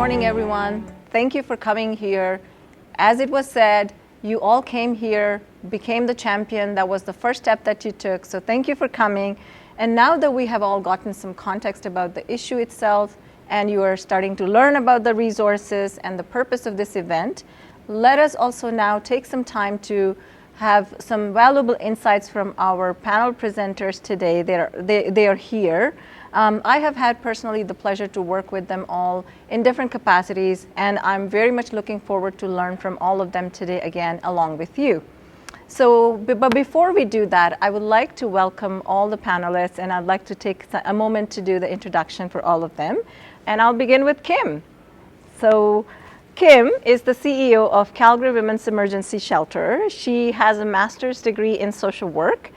morning, everyone. Thank you for coming here. As it was said, you all came here, became the champion. That was the first step that you took. So thank you for coming. And now that we have all gotten some context about the issue itself, and you are starting to learn about the resources and the purpose of this event, let us also now take some time to have some valuable insights from our panel presenters today. They are here. I have had personally the pleasure to work with them all in different capacities, and I'm very much looking forward to learn from all of them today again along with you. So, but before we do that, I would like to welcome all the panelists, and I'd like to take a moment to do the introduction for all of them. And I'll begin with Kim. So, Kim is the CEO of Calgary Women's Emergency Shelter. She has a master's degree in social work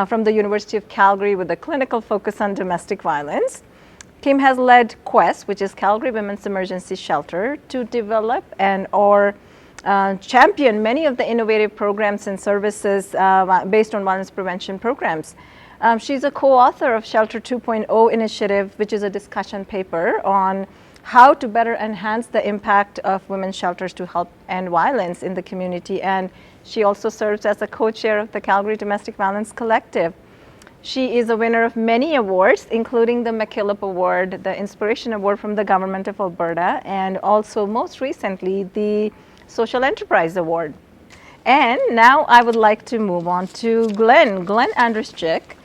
from the University of Calgary with a clinical focus on domestic violence. Kim has led Quest, which is Calgary Women's Emergency Shelter, to develop and/or champion many of the innovative programs and services based on violence prevention programs. She's a co-author of Shelter 2.0 initiative, which is a discussion paper on how to better enhance the impact of women's shelters to help end violence in the community. And she also serves as a co-chair of the Calgary Domestic Violence Collective. She is a winner of many awards, including the McKillop Award, the Inspiration Award from the Government of Alberta, and also most recently the Social Enterprise Award. And now I would like to move on to Glenn Andruschik.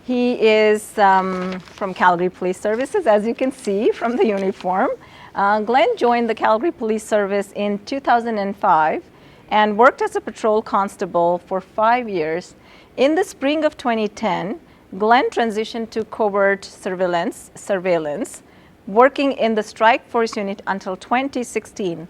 He is from Calgary Police Services, as you can see from the uniform. Glenn joined the Calgary Police Service in 2005 and worked as a patrol constable for 5 years. In the spring of 2010, Glenn transitioned to covert surveillance, working in the Strike Force Unit until 2016.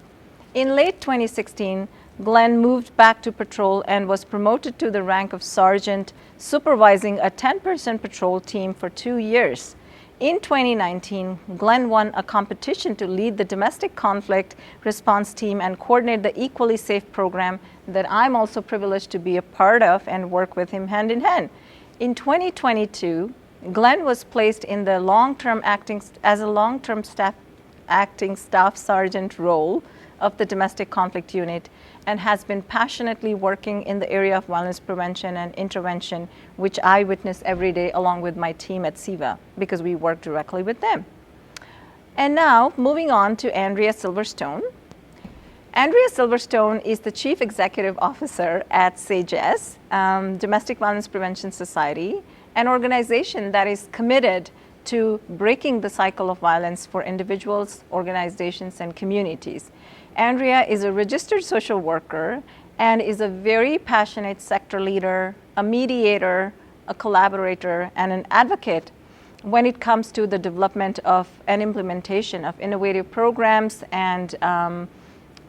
In late 2016, Glenn moved back to patrol and was promoted to the rank of sergeant, supervising a 10-person patrol team for 2 years. In 2019, Glenn won a competition to lead the domestic conflict response team and coordinate the Equally Safe program that I'm also privileged to be a part of and work with him hand in hand. In 2022, Glenn was placed in the long-term acting staff sergeant role of the domestic conflict unit and has been passionately working in the area of violence prevention and intervention, which I witness every day along with my team at CIWA because we work directly with them. And now moving on to Andrea Silverstone. Andrea Silverstone is the Chief Executive Officer at SAGES, Domestic Violence Prevention Society, an organization that is committed to breaking the cycle of violence for individuals, organizations, and communities. Andrea is a registered social worker and is a very passionate sector leader, a mediator, a collaborator, and an advocate when it comes to the development of and implementation of innovative programs and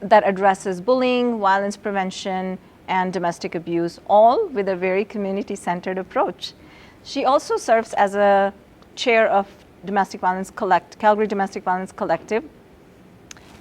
that addresses bullying, violence prevention, and domestic abuse, all with a very community-centered approach. She also serves as a chair of Calgary Domestic Violence Collective,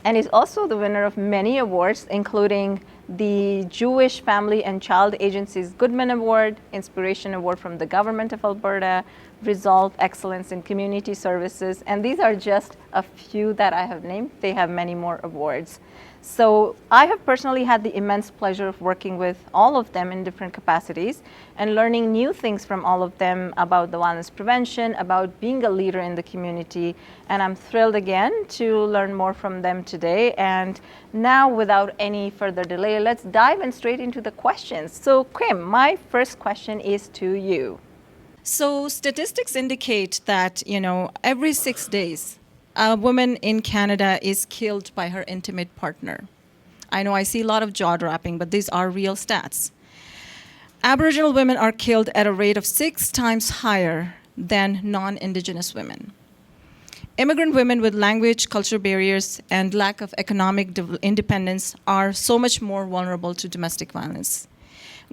and is also the winner of many awards, including the Jewish Family and Child Agency's Goodman Award, Inspiration Award from the Government of Alberta, Resolve Excellence in Community Services, and these are just a few that I have named. They have many more awards. So I have personally had the immense pleasure of working with all of them in different capacities and learning new things from all of them about the violence prevention, about being a leader in the community. And I'm thrilled again to learn more from them today. And now, without any further delay, let's dive in straight into the questions. So Kim, my first question is to you. So statistics indicate that, every 6 days, a woman in Canada is killed by her intimate partner. I know I see a lot of jaw-dropping, but these are real stats. Aboriginal women are killed at a rate of 6 times higher than non-Indigenous women. Immigrant women with language, culture barriers, and lack of economic independence are so much more vulnerable to domestic violence.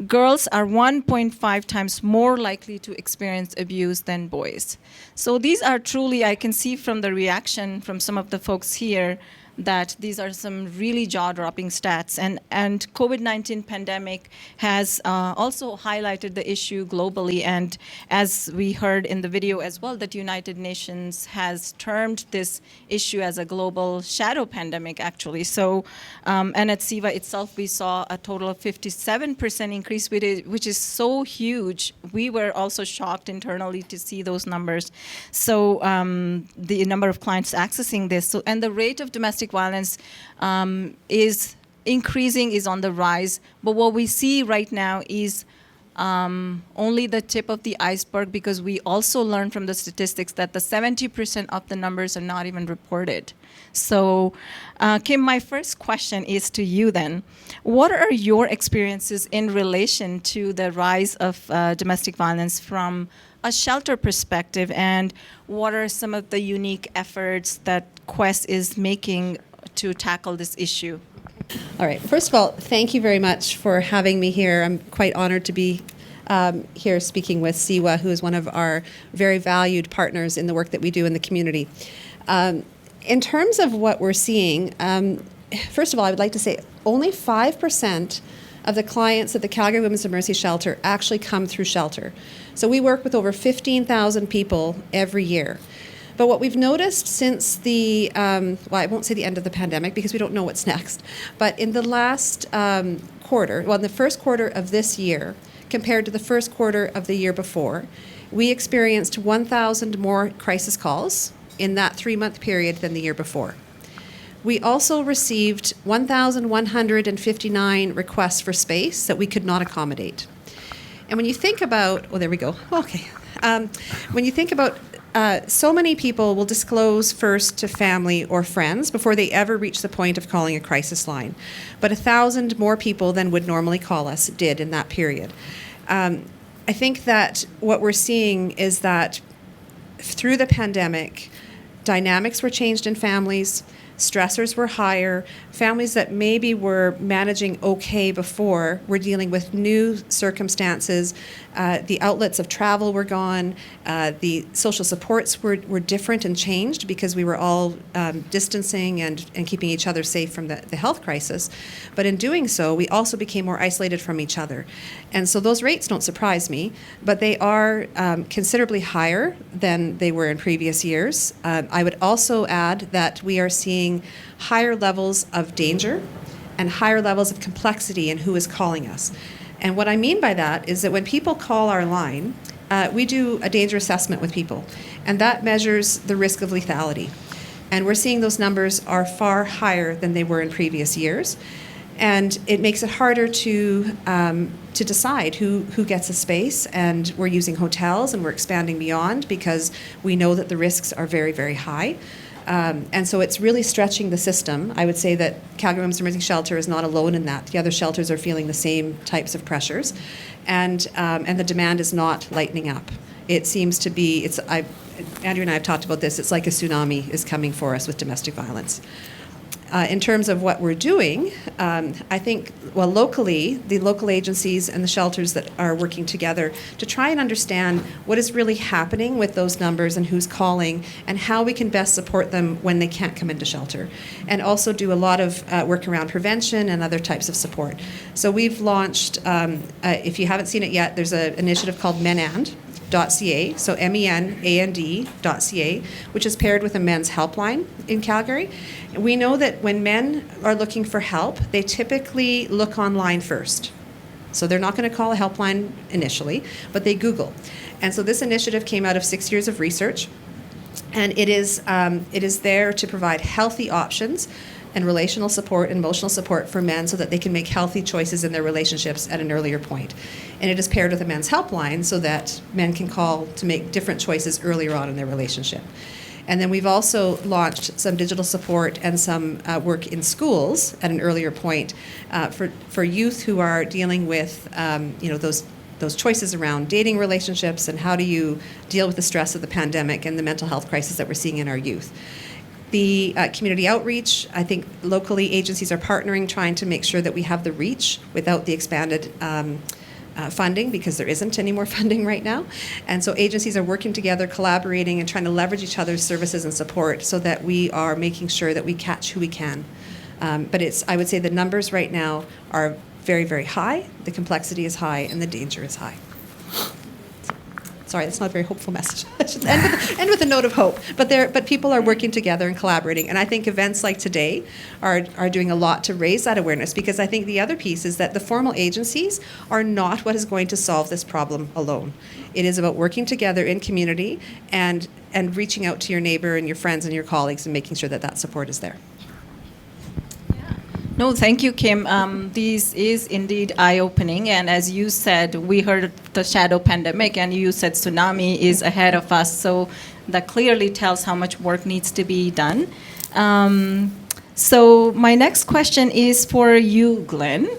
Girls are 1.5 times more likely to experience abuse than boys. So these are truly, I can see from the reaction from some of the folks here, that these are some really jaw-dropping stats. And COVID-19 pandemic has also highlighted the issue globally. And as we heard in the video as well, that United Nations has termed this issue as a global shadow pandemic, actually. So, and at CIWA itself, we saw a total of 57% increase, which is so huge. We were also shocked internally to see those numbers. So the number of clients accessing this. So, and the rate of domestic violence is increasing, is on the rise. But what we see right now is only the tip of the iceberg, because we also learned from the statistics that the 70% of the numbers are not even reported. So, Kim, my first question is to you then. What are your experiences in relation to the rise of domestic violence from a shelter perspective, and what are some of the unique efforts that Quest is making to tackle this issue? All right. First of all, thank you very much for having me here. I'm quite honored to be here speaking with CIWA, who is one of our very valued partners in the work that we do in the community. In terms of what we're seeing, first of all, I would like to say only 5% of the clients at the Calgary Women's of Mercy Shelter actually come through shelter. So we work with over 15,000 people every year. But what we've noticed since the, well, I won't say the end of the pandemic because we don't know what's next, but in the last quarter, well, in the first quarter of this year, compared to the first quarter of the year before, we experienced 1,000 more crisis calls in that 3-month period than the year before. We also received 1,159 requests for space that we could not accommodate. And when you think about, oh, there we go. Okay. When you think about so many people will disclose first to family or friends before they ever reach the point of calling a crisis line. But 1,000 more people than would normally call us did in that period. I think that what we're seeing is that through the pandemic, dynamics were changed in families, stressors were higher, families that maybe were managing okay before were dealing with new circumstances. The outlets of travel were gone. The social supports were different and changed because we were all distancing and keeping each other safe from the health crisis. But in doing so, we also became more isolated from each other. And so those rates don't surprise me, but they are considerably higher than they were in previous years. I would also add that we are seeing higher levels of danger and higher levels of complexity in who is calling us. And what I mean by that is that when people call our line, we do a danger assessment with people, and that measures the risk of lethality. And we're seeing those numbers are far higher than they were in previous years. And it makes it harder to decide who gets a space, and we're using hotels and we're expanding beyond because we know that the risks are very, very high. And so it's really stretching the system. I would say that Calgary Women's Emergency Shelter is not alone in that. The other shelters are feeling the same types of pressures, and the demand is not lightening up. It seems to be, Andrew and I have talked about this, it's like a tsunami is coming for us with domestic violence. In terms of what we're doing, I think, well, locally, the local agencies and the shelters that are working together to try and understand what is really happening with those numbers and who's calling and how we can best support them when they can't come into shelter. And also do a lot of work around prevention and other types of support. So we've launched, if you haven't seen it yet, there's an initiative called menand.ca, so menand.ca, which is paired with a men's helpline in Calgary. We know that when men are looking for help, they typically look online first. So they're not going to call a helpline initially, but they Google. And so this initiative came out of 6 years of research, and it is there to provide healthy options and relational support and emotional support for men so that they can make healthy choices in their relationships at an earlier point. And it is paired with a men's helpline so that men can call to make different choices earlier on in their relationship. And then we've also launched some digital support and some work in schools at an earlier point for youth who are dealing with those choices around dating relationships and how do you deal with the stress of the pandemic and the mental health crisis that we're seeing in our youth. The community outreach, I think locally agencies are partnering, trying to make sure that we have the reach without the expanded funding because there isn't any more funding right now. And so agencies are working together, collaborating, and trying to leverage each other's services and support so that we are making sure that we catch who we can. But I would say the numbers right now are very, very high, the complexity is high, and the danger is high. Sorry, that's not a very hopeful message. I should end with a note of hope. But people are working together and collaborating, and I think events like today are doing a lot to raise that awareness, because I think the other piece is that the formal agencies are not what is going to solve this problem alone. It is about working together in community and reaching out to your neighbor and your friends and your colleagues and making sure that that support is there. No, thank you, Kim. This is indeed eye-opening, and as you said, we heard the shadow pandemic, and you said tsunami is ahead of us, so that clearly tells how much work needs to be done. So my next question is for you, Glenn.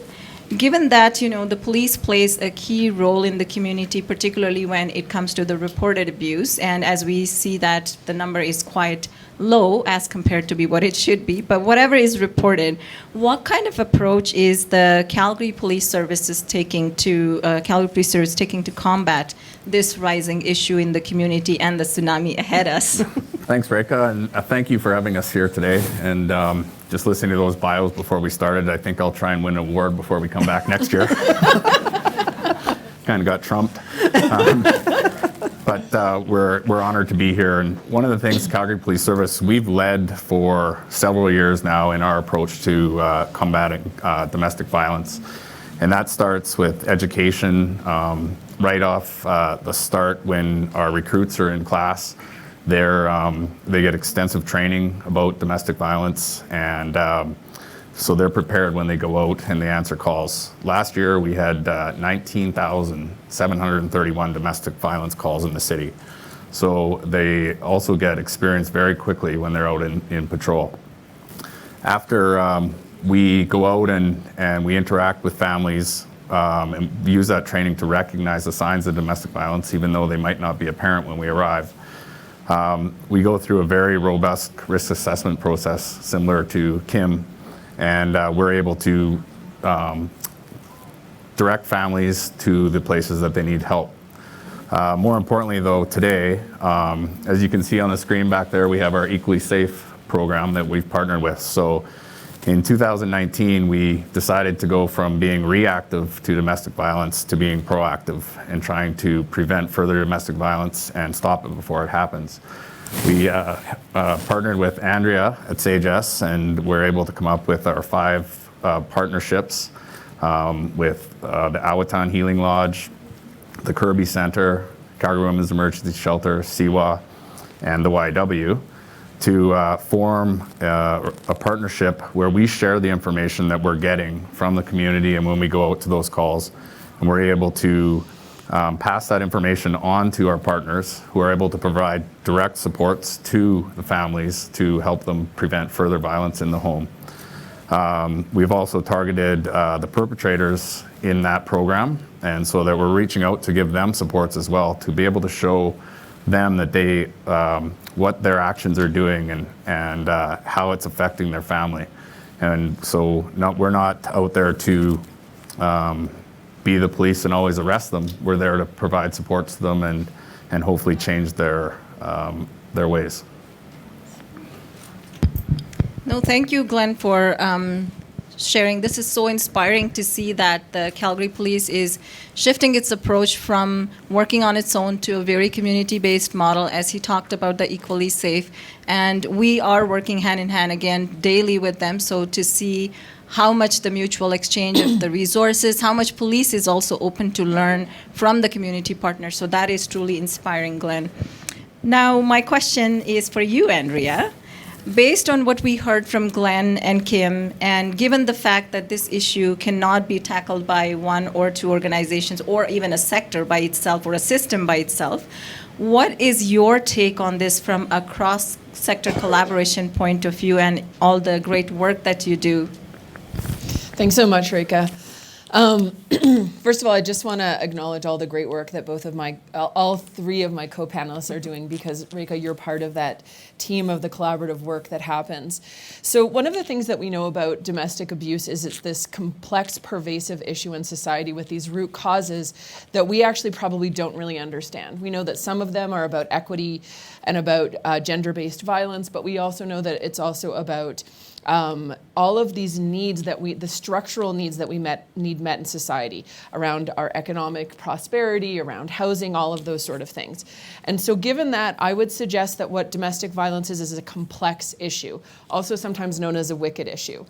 Given that, the police plays a key role in the community, particularly when it comes to the reported abuse, and as we see that the number is quite low as compared to be what it should be, but whatever is reported, what kind of approach is the Calgary Police Services taking to combat this rising issue in the community and the tsunami ahead us? Thanks, Rekha, and thank you for having us here today. And just listening to those bios before we started, I think I'll try and win an award before we come back next year. Kind of got trumped. But we're honored to be here. And one of the things, Calgary Police Service, we've led for several years now in our approach to combating domestic violence. And that starts with education right off the start when our recruits are in class. They get extensive training about domestic violence, and so they're prepared when they go out and they answer calls. Last year we had 19,731 domestic violence calls in the city. So they also get experience very quickly when they're out in patrol. After we go out and we interact with families and use that training to recognize the signs of domestic violence, even though they might not be apparent when we arrive. We go through a very robust risk assessment process similar to Kim, and we're able to direct families to the places that they need help. More importantly, though, today, as you can see on the screen back there, we have our Equally Safe program that we've partnered with. So in 2019, we decided to go from being reactive to domestic violence to being proactive and trying to prevent further domestic violence and stop it before it happens. We partnered with Andrea at SAGES, and we're able to come up with our 5 partnerships with the Awatan Healing Lodge, the Kirby Center, Calgary Women's Emergency Shelter, CIWA, and the YW, to form a partnership where we share the information that we're getting from the community and when we go out to those calls, and we're able to pass that information on to our partners who are able to provide direct supports to the families to help them prevent further violence in the home. We've also targeted the perpetrators in that program, and so that we're reaching out to give them supports as well, to be able to show them that they what their actions are doing and how it's affecting their family. And so we're not out there to be the police and always arrest them. We're there to provide support to them and hopefully change their ways. No, thank you, Glenn, for sharing. This is so inspiring to see that the Calgary Police is shifting its approach from working on its own to a very community-based model, as he talked about the Equally Safe. And we are working hand in hand again daily with them, so to see how much the mutual exchange of the resources, how much police is also open to learn from the community partners. So that is truly inspiring, Glenn. Now, my question is for you, Andrea. Based on what we heard from Glenn and Kim, and given the fact that this issue cannot be tackled by 1 or 2 organizations or even a sector by itself or a system by itself, what is your take on this from a cross-sector collaboration point of view and all the great work that you do? Thanks so much, Rekha. First of all, I just want to acknowledge all the great work that all three of my co-panelists are doing, because Rekha, you're part of that team of the collaborative work that happens. So one of the things that we know about domestic abuse is it's this complex, pervasive issue in society with these root causes that we actually probably don't really understand. We know that some of them are about equity and about gender-based violence, but we also know that it's also about all of these needs the structural needs that we need met in society around our economic prosperity, around housing, all of those sort of things. And so given that, I would suggest that what domestic violence is a complex issue, also sometimes known as a wicked issue.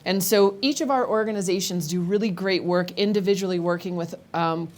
And so each of our organizations do really great work individually working with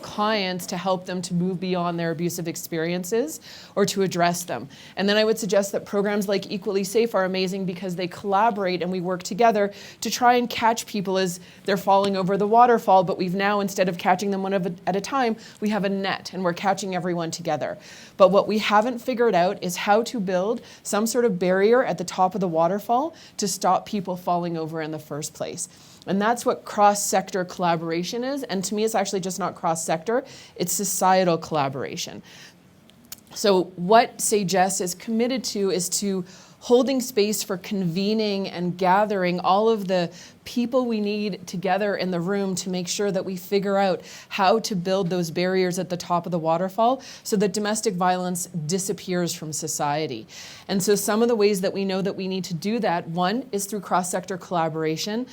clients to help them to move beyond their abusive experiences or to address them. And then I would suggest that programs like Equally Safe are amazing because they collaborate and we work together to try and catch people as they're falling over the waterfall, but we've now, instead of catching them one at a time, we have a net and we're catching everyone together. But what we haven't figured out is how to build some sort of barrier at the top of the waterfall to stop people falling over in the first place. And that's what cross-sector collaboration is. And to me, it's actually just not cross-sector, it's societal collaboration. So what Say-Jess is committed to is to holding space for convening and gathering all of the people we need together in the room to make sure that we figure out how to build those barriers at the top of the waterfall so that domestic violence disappears from society. And so some of the ways that we know that we need to do that, one is through cross-sector collaboration.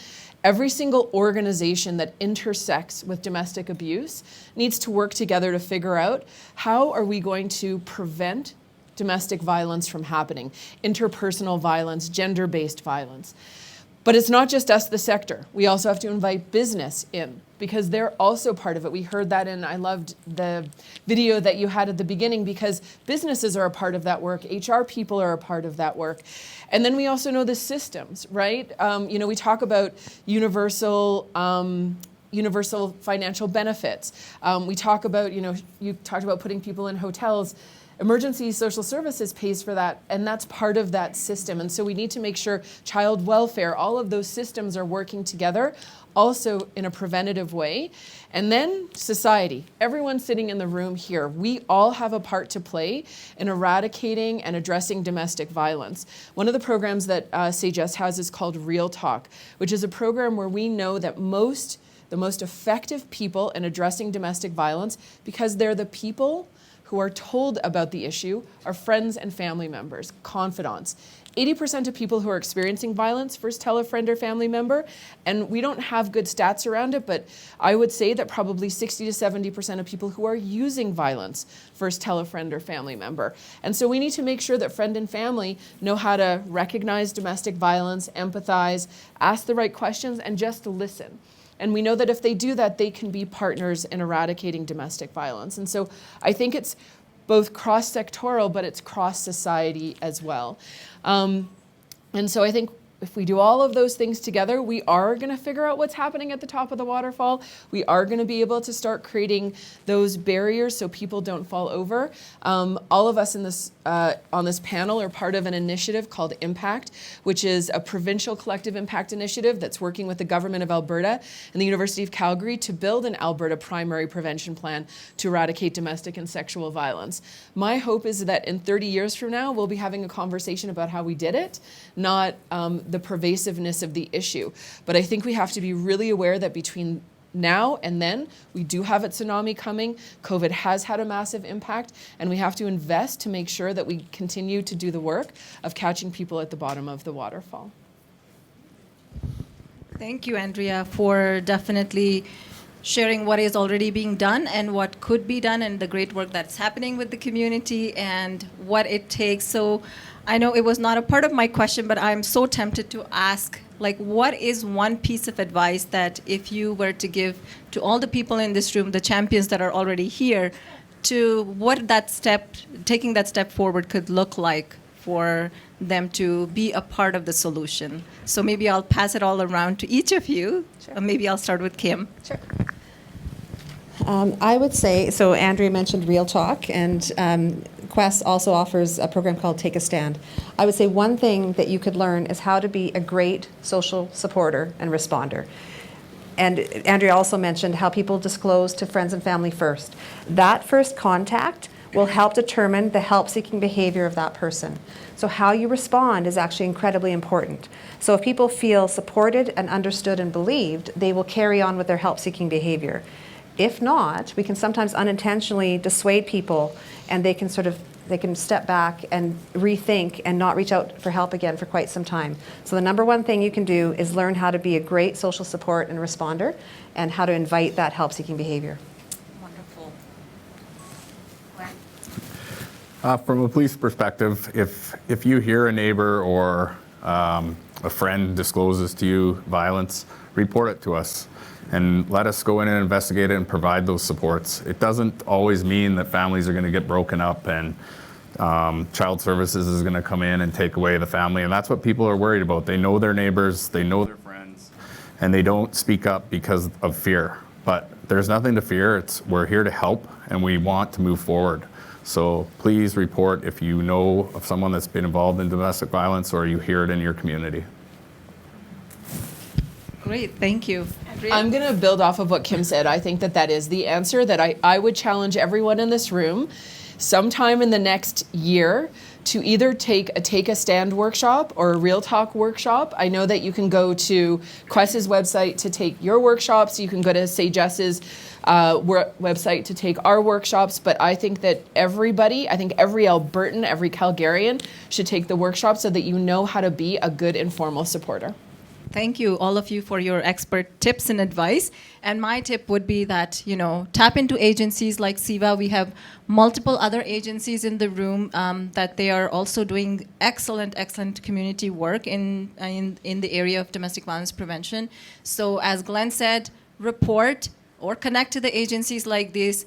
Every single organization that intersects with domestic abuse needs to work together to figure out how are we going to prevent domestic violence from happening, interpersonal violence, gender-based violence. But it's not just us, the sector. We also have to invite business in because they're also part of it. We heard that, and I loved the video that you had at the beginning because businesses are a part of that work. HR people are a part of that work. And then we also know the systems, right? We talk about universal financial benefits. We talk about, you talked about putting people in hotels. Emergency social services pays for that, and that's part of that system. And so we need to make sure child welfare, all of those systems are working together, also in a preventative way. And then society, everyone sitting in the room here, we all have a part to play in eradicating and addressing domestic violence. One of the programs that Say-Jess has is called Real Talk, which is a program where we know that the most effective people in addressing domestic violence, because they're the people who are told about the issue, are friends and family members, confidants. 80% of people who are experiencing violence first tell a friend or family member, and we don't have good stats around it, but I would say that probably 60 to 70% of people who are using violence first tell a friend or family member. And so we need to make sure that friend and family know how to recognize domestic violence, empathize, ask the right questions, and just listen. And we know that if they do that, they can be partners in eradicating domestic violence. And so I think it's both cross-sectoral, but it's cross-society as well. And so I think if we do all of those things together, we are going to figure out what's happening at the top of the waterfall. We are going to be able to start creating those barriers so people don't fall over. All of us in this on this panel are part of an initiative called Impact, which is a provincial collective impact initiative that's working with the government of Alberta and the University of Calgary to build an Alberta primary prevention plan to eradicate domestic and sexual violence. My hope is that in 30 years from now, we'll be having a conversation about how we did it, not the pervasiveness of the issue. But I think we have to be really aware that between now and then, we do have a tsunami coming. COVID has had a massive impact, and we have to invest to make sure that we continue to do the work of catching people at the bottom of the waterfall. Thank you, Andrea, for definitely sharing what is already being done and what could be done and the great work that's happening with the community and what it takes. So I know it was not a part of my question, but I'm so tempted to ask, what is one piece of advice that if you were to give to all the people in this room, the champions that are already here, to what taking that step forward could look like for them to be a part of the solution? So maybe I'll pass it all around to each of you. Sure. Maybe I'll start with Kim. Sure. I would say, so Andrea mentioned Real Talk, and Quest also offers a program called Take a Stand. I would say one thing that you could learn is how to be a great social supporter and responder. And Andrea also mentioned how people disclose to friends and family first. That first contact will help determine the help-seeking behavior of that person. So how you respond is actually incredibly important. So if people feel supported and understood and believed, they will carry on with their help-seeking behavior. If not, we can sometimes unintentionally dissuade people, and they can step back and rethink and not reach out for help again for quite some time. So the number one thing you can do is learn how to be a great social support and responder, and how to invite that help-seeking behavior. From a police perspective, if you hear a neighbor or a friend discloses to you violence, report it to us and let us go in and investigate it and provide those supports. It doesn't always mean that families are going to get broken up and child services is going to come in and take away the family, and that's what people are worried about. They know their neighbors, they know their friends, and they don't speak up because of fear. But there's nothing to fear. We're here to help, and we want to move forward. So please report if you know of someone that's been involved in domestic violence or you hear it in your community. Great, thank you. Andrea? I'm going to build off of what Kim said. I think that is the answer that I would challenge everyone in this room sometime in the next year to either take a stand workshop or a real talk workshop. I know that you can go to Quest's website to take your workshops. You can go to Say Jess's website to take our workshops. But I think that every Albertan, every Calgarian should take the workshop so that you know how to be a good informal supporter. Thank you, all of you, for your expert tips and advice. And my tip would be that, tap into agencies like CIWA. We have multiple other agencies in the room that they are also doing excellent community work in the area of domestic violence prevention. So as Glenn said, report or connect to the agencies like this.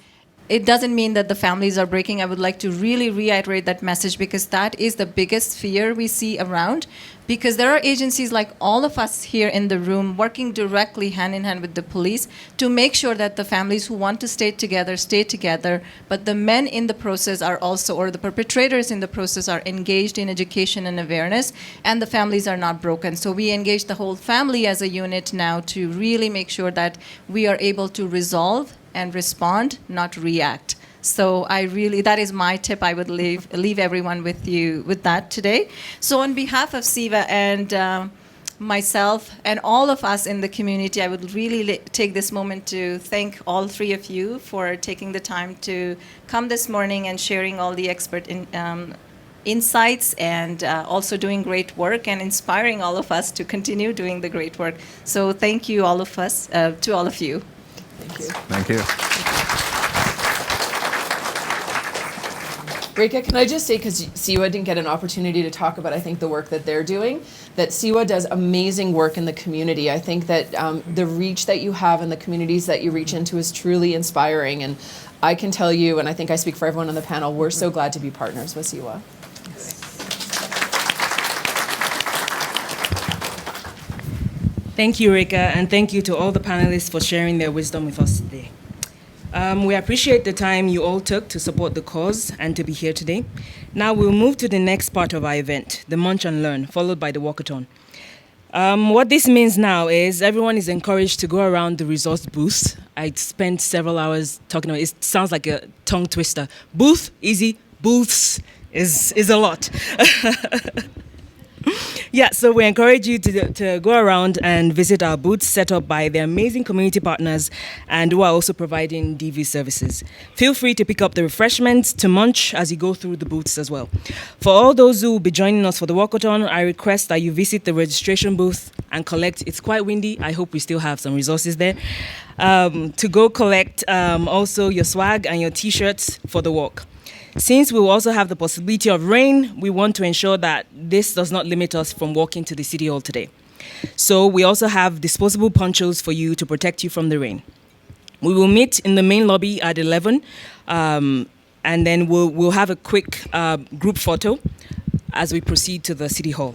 It doesn't mean that the families are breaking. I would like to really reiterate that message, because that is the biggest fear we see around. Because there are agencies like all of us here in the room working directly hand in hand with the police to make sure that the families who want to stay together, but the men in the process are also, or the perpetrators in the process, are engaged in education and awareness, and the families are not broken. So we engage the whole family as a unit now to really make sure that we are able to resolve and respond, not react. So that is my tip. I would leave everyone with that today. So on behalf of CIWA and myself and all of us in the community, I would really take this moment to thank all three of you for taking the time to come this morning and sharing all the expert insights, and also doing great work and inspiring all of us to continue doing the great work. So thank you, all of us, to all of you. Thank you. Thank you. Reka, can I just say, because CIWA didn't get an opportunity to talk about, I think, the work that they're doing, that CIWA does amazing work in the community. I think that the reach that you have in the communities that you reach into is truly inspiring. And I can tell you, and I think I speak for everyone on the panel, we're so glad to be partners with CIWA. Thank you, Reka, and thank you to all the panelists for sharing their wisdom with us today. We appreciate the time you all took to support the cause and to be here today. Now we'll move to the next part of our event, the Munch and Learn, followed by the walkathon. What this means now is everyone is encouraged to go around the resource booths. I spent several hours talking about it. It sounds like a tongue twister. Booth, easy. Booths is a lot. Yeah, so we encourage you to go around and visit our booths set up by the amazing community partners and who are also providing DV services. Feel free to pick up the refreshments to munch as you go through the booths as well. For all those who will be joining us for the walkathon, I request that you visit the registration booth and collect. It's quite windy. I hope we still have some resources there. To go collect also your swag and your T-shirts for the walk. Since we will also have the possibility of rain, we want to ensure that this does not limit us from walking to the City Hall today. So we also have disposable ponchos for you to protect you from the rain. We will meet in the main lobby at 11, and then we'll have a quick group photo as we proceed to the City Hall.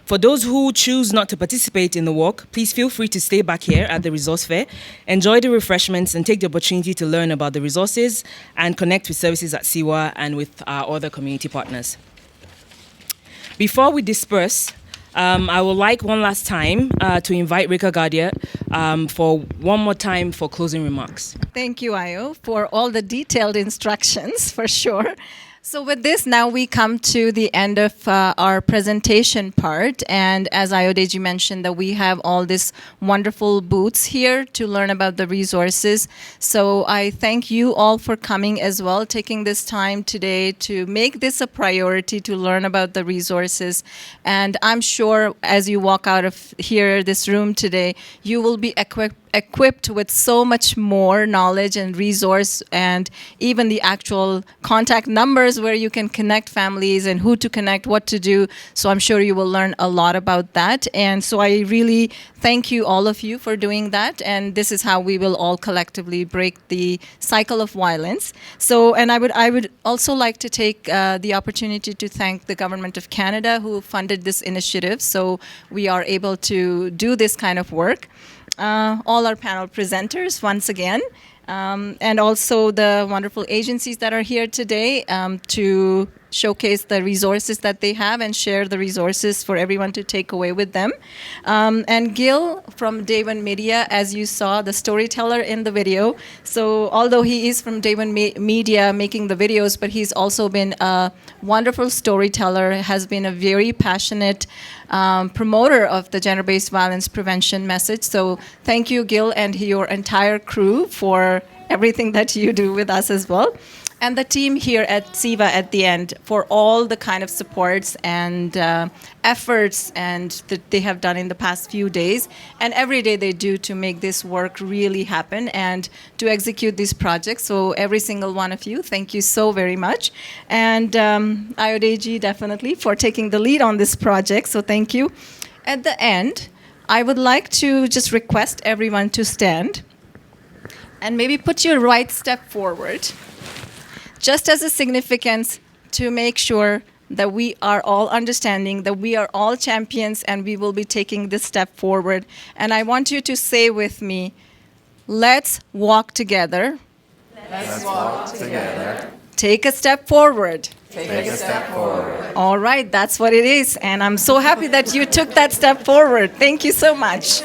For those who choose not to participate in the walk, please feel free to stay back here at the resource fair, enjoy the refreshments, and take the opportunity to learn about the resources and connect with services at CIWA and with our other community partners. Before we disperse, I would like one last time to invite Rika Gadia for one more time for closing remarks. Thank you, Ayo, for all the detailed instructions, for sure. So with this, now we come to the end of our presentation part. And as Ayodeji mentioned, that we have all these wonderful booths here to learn about the resources. So I thank you all for coming as well, taking this time today to make this a priority to learn about the resources. And I'm sure as you walk out of here, this room today, you will be equipped with so much more knowledge and resource, and even the actual contact numbers where you can connect families and who to connect, what to do. So I'm sure you will learn a lot about that. And so I really thank you, all of you, for doing that. And this is how we will all collectively break the cycle of violence. So, and I would also like to take the opportunity to thank the Government of Canada who funded this initiative. So we are able to do this kind of work. All our panel presenters once again, and also the wonderful agencies that are here today to showcase the resources that they have and share the resources for everyone to take away with them. And Gil from Day One Media, as you saw, the storyteller in the video. So although he is from Day One Media making the videos, but he's also been a wonderful storyteller, has been a very passionate promoter of the gender-based violence prevention message. So thank you, Gil, and your entire crew for everything that you do with us as well. And the team here at CIWA at the end for all the kind of supports and efforts and that they have done in the past few days and every day they do to make this work really happen and to execute these projects. So every single one of you, thank you so very much. And Ayodeji definitely for taking the lead on this project. So thank you. At the end, I would like to just request everyone to stand and maybe put your right step forward, just as a significance to make sure that we are all understanding that we are all champions and we will be taking this step forward. And I want you to say with me, let's walk together. Let's walk together. Take a step forward. Take a step forward. All right, that's what it is. And I'm so happy that you took that step forward. Thank you so much.